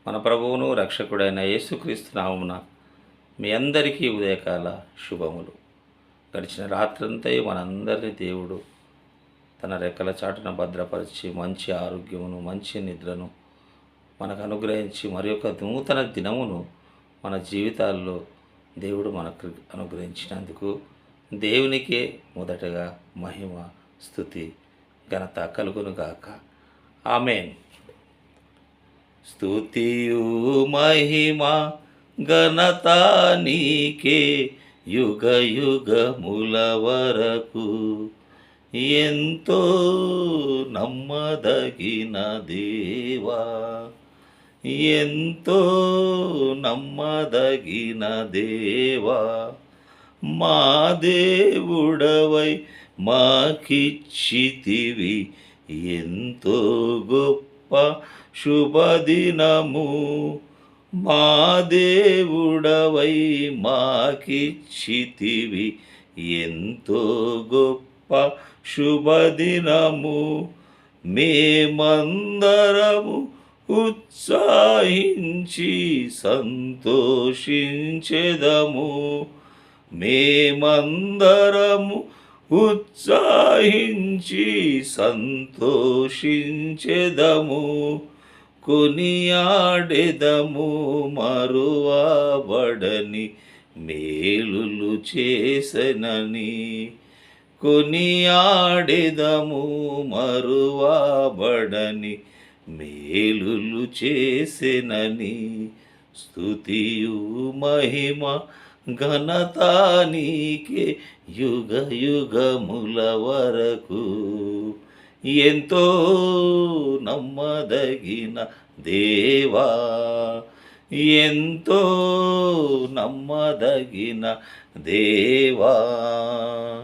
మన ప్రభువును రక్షకుడైన యేసుక్రీస్తు నామమున మీ అందరికీ ఉదయకాల శుభములు. గడిచిన రాత్రంతా మనందరినీ దేవుడు తన రెక్కల చాటున భద్రపరిచి మంచి ఆరోగ్యమును, మంచి నిద్రను మనకు అనుగ్రహించి మరి యొక్క నూతన దినమును మన జీవితాల్లో దేవుడు మనకు అనుగ్రహించినందుకు దేవునికే మొదటగా మహిమ, స్తుతి, ఘనత కలుగునుగాక. ఆమేన్. స్తుతియు మహిమ ఘనత నీకే యుగ యుగముల వరకు. ఎంతో నమ్మదగిన దేవా, ఎంతో నమ్మదగిన దేవా, మా దేవుడవై మాకిచ్చితివి ఎంతో గొప్ప శుభదినము. మా దేవుడవై మాకిచ్చితివి ఎంతో గొప్ప శుభదినము. మేమందరము ఉత్సాహించి సంతోషించెదము. మేమందరము ఉత్సాహించి సంతోషించెదము. కొనియాడెదము మరువబడని మేలులు చేసెనని. కొనియాడెదము మరువబడని మేలులు చేసెనని. స్తుతియు మహిమ ఘనత నీకే యుగ యుగముల వరకు. ఎంతో నమ్మదగిన దేవా, ఎంతో నమ్మదగిన దేవా.